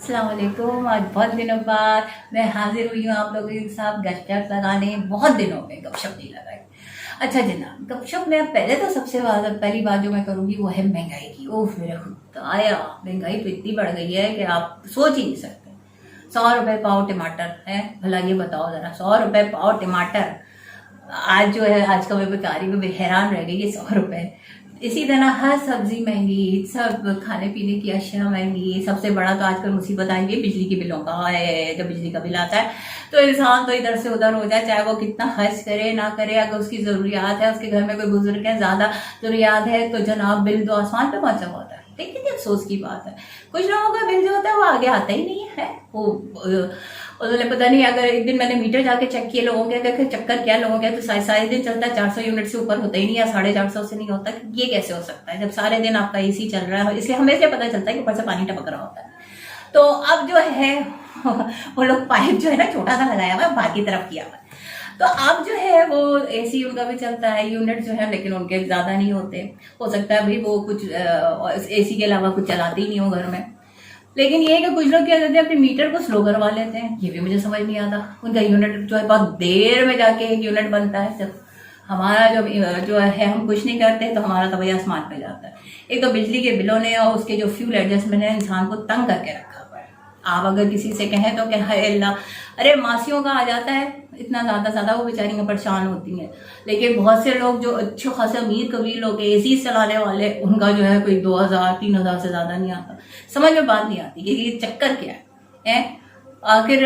अस्सलाम वालेकुम। आज बहुत दिनों बाद मैं हाजिर हुई हूँ आप लोगों के साथ गपशप लगाने। बहुत दिनों में गपशप नहीं लगाई। अच्छा जनाब, गपशप में पहले तो सबसे पहली बात जो मैं करूँगी वो है महंगाई की। ओह मेरा खुदाया, महंगाई तो इतनी बढ़ गई है कि आप सोच ही नहीं सकते। 100 रुपए पाव टमाटर है, भला ये बताओ जरा, 100 रुपए पाव टमाटर। आज जो है, आज का मैं बेकारी में हैरान रह गई, ये 100 रुपए। इसी तरह हर सब्जी महंगी, सब खाने पीने की अशिया महंगी। सबसे बड़ा तो आजकल मुसीबत आई है बिजली के बिलों का है। जब बिजली का बिल आता है तो इंसान तो इधर से उधर हो जाए, चाहे वो कितना खर्च करे ना करे। अगर उसकी जरूरियात है, उसके घर में कोई बुजुर्ग है, ज्यादा जरूरियात है, तो जनाब बिल तो आसमान पे पहुंचा होता है। लेकिन अफसोस की बात है, कुछ लोगों का बिल जो होता है वो आगे आता ही नहीं है। वो उन्होंने पता नहीं, अगर एक दिन मैंने मीटर जाके चेक किए लोगों के, अगर चक्कर क्या लोगों के, तो सारे दिन चलता है 400 यूनिट से ऊपर होता ही नहीं है, 450 से नहीं होता। ये कैसे हो सकता है जब सारे दिन आपका एसी चल रहा है? इसलिए हमें इसलिए पता चलता है कि ऊपर से पानी टपक रहा होता है। तो अब जो है वो लोग पाइप जो है ना छोटा सा लगाया हुआ है, बाहर की तरफ किया हुआ है। तो अब जो है वो एसी उनका भी चलता है, यूनिट जो है, लेकिन उनके ज्यादा नहीं होते। हो सकता है भाई वो कुछ एसी के अलावा कुछ चलाते ही नहीं हो घर में। लेकिन ये है कि कुछ लोग क्या करते हैं, अपने मीटर को स्लो करवा लेते हैं। ये भी मुझे समझ नहीं आता। उनका यूनिट जो है बहुत देर में जाके एक यूनिट बनता है। जब हमारा जो है हम कुछ नहीं करते तो हमारा तो भाई आसमान पे जाता है। एक तो बिजली के बिलों ने और उसके जो फ्यूल एडजस्टमेंट है इंसान को तंग करके रखा हुआ है। आप अगर किसी से कहें तो क्या है अल्लाह, अरे मासियों का आ जाता है इतना ज्यादा, वो बेचारियां परेशान होती हैं। लेकिन बहुत से लोग जो अच्छे खासे अमीर कबीर लोग एसी चलाने वाले, उनका जो है कोई 2000-3000 से ज्यादा नहीं आता। समझ में बात नहीं आती कि ये चक्कर क्या है। आखिर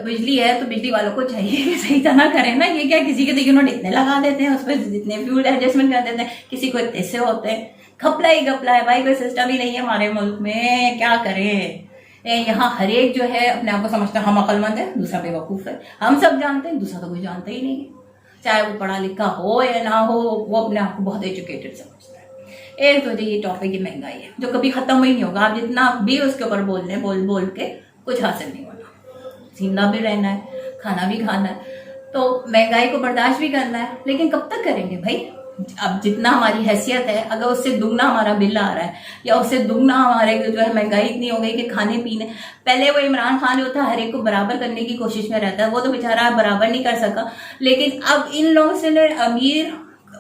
बिजली है तो बिजली वालों को चाहिए कि सही तरह करें ना। ये क्या, किसी के तो यूनिट इतने लगा देते हैं, उस पर जितने फ्यूल एडजस्टमेंट कर देते हैं, किसी को इतने से होते हैं। घपला ही घपला है भाई, कोई सिस्टम ही नहीं है हमारे मुल्क में। क्या करें? यहाँ हर एक जो है अपने आप को समझता है हम अक्लमंद है, दूसरा बेवकूफ है। हम सब जानते हैं, दूसरा तो कुछ जानता ही नहीं है। चाहे वो पढ़ा लिखा हो या ना हो, वो अपने आप को बहुत एजुकेटेड समझता है। एक तो ये टॉपिक ही महंगाई है जो कभी खत्म ही नहीं होगा। आप जितना भी उसके ऊपर बोल लें, बोल के कुछ हासिल नहीं होना। जिंदा भी रहना है, खाना भी खाना है, तो महंगाई को बर्दाश्त भी करना है। लेकिन कब तक करेंगे भाई? अब जितना हमारी हैसियत है, अगर उससे दुगना हमारा बिल आ रहा है या उससे दुगना हमारे जो है महंगाई इतनी हो गई कि खाने पीने, पहले वो इमरान खान जो था हर एक को बराबर करने की कोशिश में रहता है, वो तो बेचारा बराबर नहीं कर सका। लेकिन अब इन लोगों से अमीर,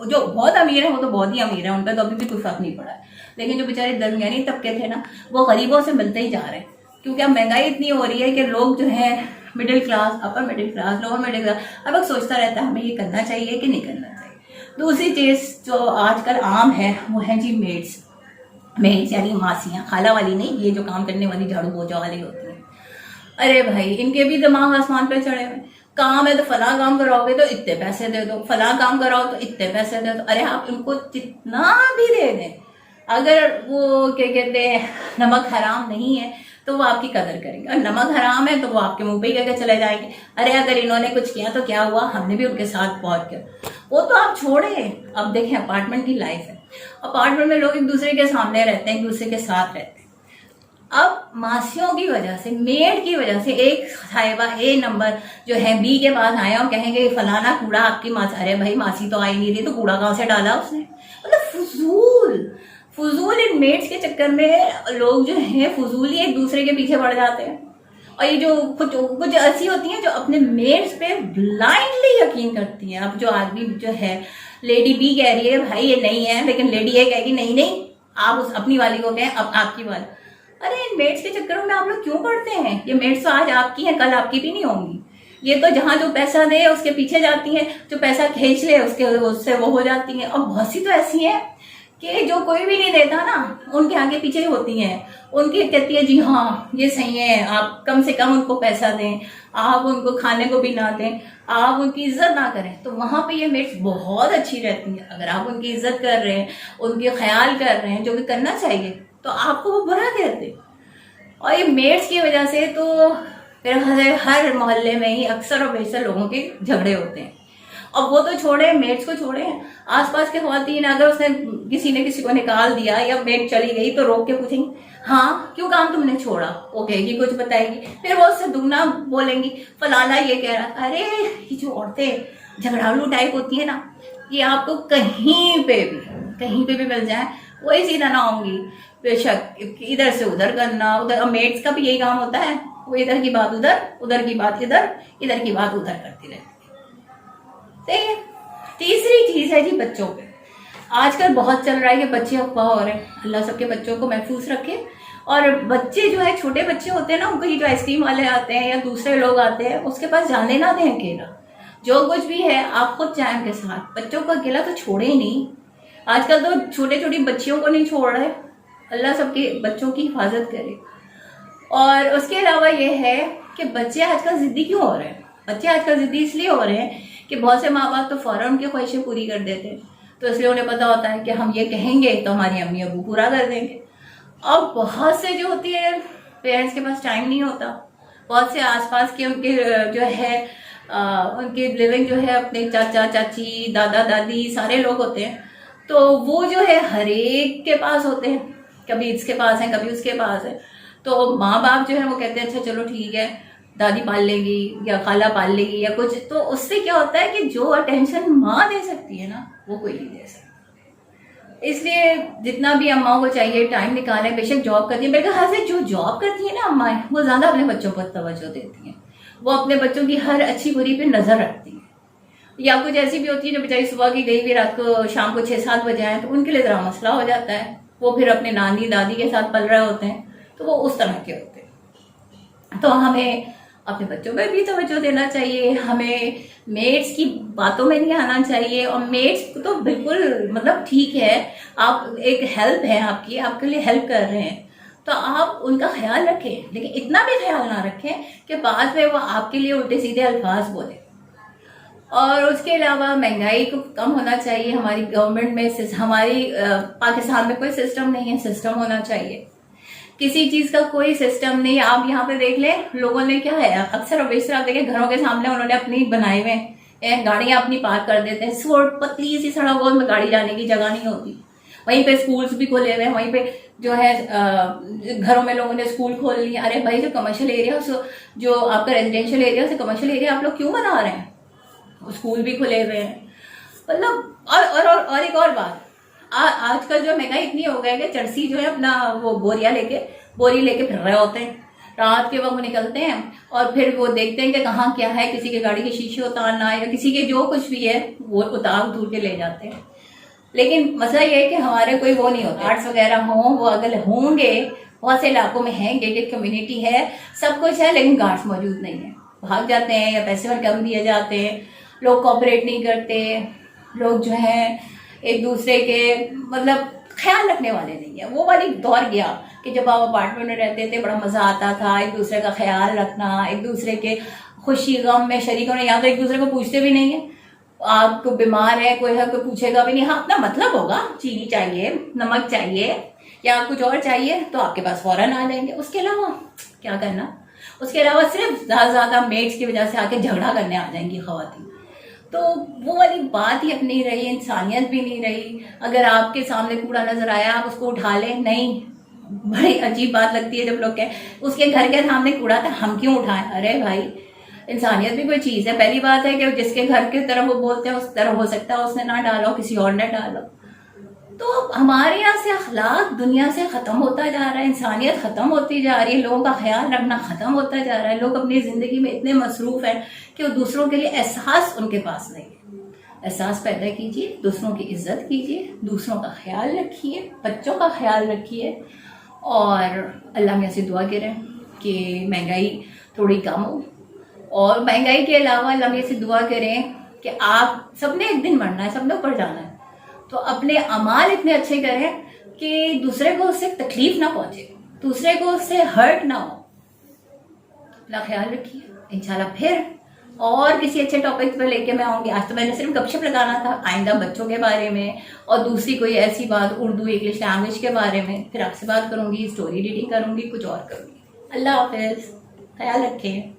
जो बहुत अमीर है वो तो बहुत ही अमीर है, उन पर तो अभी भी कोई फर्क नहीं पड़ा है। लेकिन जो बेचारे दरमियानी तबके थे ना, वो गरीबों से मिलते ही जा रहे हैं। क्योंकि अब महंगाई इतनी हो रही है कि लोग जो है middle class, upper middle class, lower middle class, अब लोग सोचता रहता है हमें ये करना चाहिए कि नहीं करना चाहिए। दूसरी चीज जो आजकल आम है वो है जी मेड्स यानी मासियां, खाला वाली नहीं, ये जो काम करने वाली झाड़ू पोछा वाली होती है। अरे भाई इनके भी दिमाग आसमान पे चढ़े हुए। काम है तो फला काम कराओगे तो इतने पैसे दे दो, फला काम कराओ तो इतने पैसे दे दो। अरे आप इनको जितना भी दे दें, अगर वो क्या कहते हैं नमक हराम नहीं है तो वो आपकी कदर करेंगे, और नमक हराम है तो वो आपके मुंह पे ही कहकर चले जाएंगे, अरे अगर इन्होंने कुछ किया तो क्या हुआ, हमने भी उनके साथ पहुंच कर। वो तो आप छोड़े। अब देखें अपार्टमेंट की लाइफ है, अपार्टमेंट में लोग एक दूसरे के सामने रहते हैं, एक दूसरे के साथ रहते हैं। अब मासियों की वजह से, मेड की वजह से, एक साहिबा ए नंबर जो है बी के पास आया और कहेंगे फलाना कूड़ा आपकी मासी, अरे भाई मासी तो आई नहीं रही तो कूड़ा कहां से डाला उसने? मतलब फजूल इन मेड्स के चक्कर में लोग जो है फजूल ही एक दूसरे के पीछे पड़ जाते हैं। और ये जो कुछ ऐसी होती हैं जो अपने मेड्स पे ब्लाइंडली यकीन करती हैं। अब जो आदमी जो है, लेडी बी कह रही है भाई ये नहीं है, लेकिन लेडी ए कहेगी नहीं नहीं, आप उस अपनी वाली को कहें अब आपकी वाली। अरे इन मेड्स के चक्करों में आप लोग क्यों पड़ते हैं? ये मेड्स तो आज आपकी हैं, कल आपकी भी नहीं होंगी। ये तो जहां जो पैसा दे उसके पीछे जाती हैं, जो पैसा खींच ले उससे वो हो जाती हैं। और बहुत सी तो ऐसी हैं कि जो कोई भी नहीं देता ना, उनके आगे पीछे ही होती हैं। उनकी कहती है जी हाँ ये सही है, आप कम से कम उनको पैसा दें, आप उनको खाने को भी ना दें, आप उनकी इज्जत ना करें, तो वहां पे ये मेड्स बहुत अच्छी रहती हैं। अगर आप उनकी इज्जत कर रहे हैं, उनके ख्याल कर रहे हैं, जो कि करना चाहिए, तो आपको वो बुरा कहते। और ये मेड्स की वजह से तो फिर हर मोहल्ले में ही अक्सर और बेशतर लोगों के झगड़े होते हैं। और वो तो छोड़े, मेड्स को छोड़े, आसपास के खवातीन, अगर उसने किसी ने किसी को निकाल दिया या मेड चली गई तो रोक के पूछेंगी हाँ क्यों काम तुमने छोड़ा, वो कहेगी कुछ बताएगी, फिर वो उससे दुगना बोलेंगी फलाना ये कह रहा। अरे ये जो औरतें झगड़ालू टाइप होती है ना, ये आपको कहीं पे भी मिल जाए, वही सीधा ना होंगी, बेशक इधर से उधर करना, उधर मेड्स का भी यही काम होता है, वो इधर की बात उधर की बात इधर की बात उधर करती रहती है। सही है। तीसरी चीज है जी बच्चों पे, आजकल बहुत चल रहा है कि बच्चे अफवाह हो रहे हैं। अल्लाह सबके बच्चों को महफूज रखे। और बच्चे जो है, छोटे बच्चे होते हैं ना, उनको ये जो आइसक्रीम वाले आते हैं या दूसरे लोग आते हैं, उसके पास जाने ना दें अकेला। जो कुछ भी है आप खुद जाएं उनके साथ, बच्चों को अकेला तो छोड़े ही नहीं। आजकल तो छोटे छोटी बच्चियों को नहीं छोड़ रहे। अल्लाह सबके बच्चों की हिफाजत करे। और उसके अलावा ये है कि बच्चे आजकल जिद्दी क्यों हो रहे हैं? बच्चे आजकल जिद्दी इसलिए हो रहे हैं कि बहुत से माँ बाप तो फौरन उनकी ख्वाहिशें पूरी कर देते हैं, तो इसलिए उन्हें पता होता है कि हम ये कहेंगे तो हमारी अम्मी अबू पूरा कर देंगे। अब बहुत से जो होती है पेरेंट्स के पास टाइम नहीं होता, बहुत से आसपास के उनके जो है उनके लिविंग जो है अपने चाचा चाची दादा दादी सारे लोग होते हैं, तो वो जो है हर एक के पास होते हैं, कभी इसके पास है कभी उसके पास है। तो माँ बाप जो है वो कहते हैं अच्छा चलो ठीक है, दादी पाल लेगी या खाला पाल लेगी या कुछ, तो उससे क्या होता है कि जो अटेंशन माँ दे सकती है ना वो कोई नहीं दे सकता। इसलिए जितना भी अम्माओं को चाहिए टाइम निकालें, बेशक जॉब करती है, मेरे ख्याल से जो जॉब करती है ना अम्माएं, वो ज्यादा अपने बच्चों पर तवज्जो देती हैं, वो अपने बच्चों की हर अच्छी बुरी पे नजर रखती है। या कुछ ऐसी भी होती है जो बेचारी सुबह की गई भी रात को शाम को 6-7 बजे आए, तो उनके लिए जरा मसला हो जाता है, वो फिर अपने नानी दादी के साथ पल रहे होते हैं, तो वो उस तरह के होते हैं। तो हमें अपने बच्चों पर भी तवज्जो देना चाहिए, हमें मेड्स की बातों में नहीं आना चाहिए। और मेड्स तो बिल्कुल मतलब ठीक है, आप एक हेल्प है आपकी, आपके लिए हेल्प कर रहे हैं, तो आप उनका ख्याल रखें, लेकिन इतना भी ख्याल ना रखें कि बाद में वो आपके लिए उल्टे सीधे अल्फाज बोले। और उसके अलावा महंगाई को कम होना चाहिए। हमारी गवर्नमेंट में, हमारी पाकिस्तान में कोई सिस्टम नहीं है, सिस्टम होना चाहिए। किसी चीज का कोई सिस्टम नहीं। आप यहाँ पे देख लें, लोगों ने क्या है, अक्सर अवेसर आप देखें घरों के सामने उन्होंने अपनी बनाए हुए गाड़ियां अपनी पार्क कर देते हैं, शॉर्ट पतली सी सड़क हो, में गाड़ी जाने की जगह नहीं होती। वहीं पे स्कूल्स भी खोले हुए हैं, वहीं पे जो है घरों में लोगों ने स्कूल खोल लिए। अरे भाई, जो कमर्शियल एरिया, जो आपका रेजिडेंशियल एरिया से कमर्शियल एरिया आप लोग क्यों बना रहे हैं? स्कूल भी खुले हुए हैं, मतलब। और एक और बात, आजकल जो महंगाई इतनी हो गई कि चरसी जो है अपना वो बोरी लेके फिर रहे होते हैं। रात के वक्त निकलते हैं और फिर वो देखते हैं कि कहाँ क्या है, किसी के गाड़ी के शीशे उतारना या किसी के जो कुछ भी है वो उतार के ले जाते हैं। लेकिन मसला ये है कि हमारे कोई वो नहीं होता, आर्ट्स वगैरह हों, वो अगर होंगे, बहुत से इलाकों में है, गेटेड कम्युनिटी है, सब कुछ है, लेकिन गार्ड्स मौजूद नहीं है, भाग जाते हैं या पैसे कम दिए जाते हैं, लोग कोऑपरेट नहीं करते, लोग जो है एक दूसरे के मतलब ख्याल रखने वाले नहीं है। वो वाली दौर गया कि जब आप अपार्टमेंट में रहते थे बड़ा मजा आता था, एक दूसरे का ख्याल रखना, एक दूसरे के खुशी गम में शरीक होना। यहाँ तो एक दूसरे को पूछते भी नहीं है, आपको बीमार है कोई है, कोई पूछेगा भी नहीं। हाँ, अपना मतलब होगा, चीनी चाहिए, नमक चाहिए या कुछ और चाहिए तो आपके पास फौरन आ जाएंगे। उसके अलावा क्या करना? उसके अलावा सिर्फ ज्यादा मेड्स की वजह से आके झगड़ा करने आ जाएंगी खवातीन। तो वो वाली बात ही अब नहीं रही, इंसानियत भी नहीं रही। अगर आपके सामने कूड़ा नजर आया आप उसको उठा लें, नहीं। बड़ी अजीब बात लगती है जब लोग कहें उसके घर के सामने कूड़ा था हम क्यों उठाएं। अरे भाई, इंसानियत भी कोई चीज है। पहली बात है कि जिसके घर की तरफ वो बोलते हैं उस तरफ हो सकता है उसने ना डालो, किसी और ने डालो। तो हमारे यहाँ से अखलाक दुनिया से खत्म होता जा रहा है, इंसानियत खत्म होती जा रही है, लोगों का ख्याल रखना खत्म होता जा रहा है। लोग अपनी जिंदगी में इतने मसरूफ हैं कि वो दूसरों के लिए एहसास उनके पास नहीं है। एहसास पैदा कीजिए, दूसरों की इज्जत कीजिए, दूसरों का ख्याल रखिए, बच्चों का ख्याल रखिए। और अल्लाह में से दुआ करें कि महंगाई थोड़ी कम हो। और महंगाई के अलावा अल्लाह में से दुआ करें कि आप सबने एक दिन मरना है, सबने ऊपर जाना है, तो अपने अमाल इतने अच्छे करें कि दूसरे को उससे तकलीफ ना पहुंचे, दूसरे को उससे हर्ट ना हो। अपना ख्याल रखिए। इंशाल्लाह फिर और किसी अच्छे टॉपिक पर लेके मैं आऊंगी। आज तो मैंने सिर्फ गपशप लगाना था, आइंदा बच्चों के बारे में और दूसरी कोई ऐसी बात उर्दू इंग्लिश लैंग्वेज के बारे में फिर आपसे बात करूंगी, स्टोरी रीडिंग करूंगी, कुछ और करूंगी। अल्लाह हाफिज, ख्याल रखें।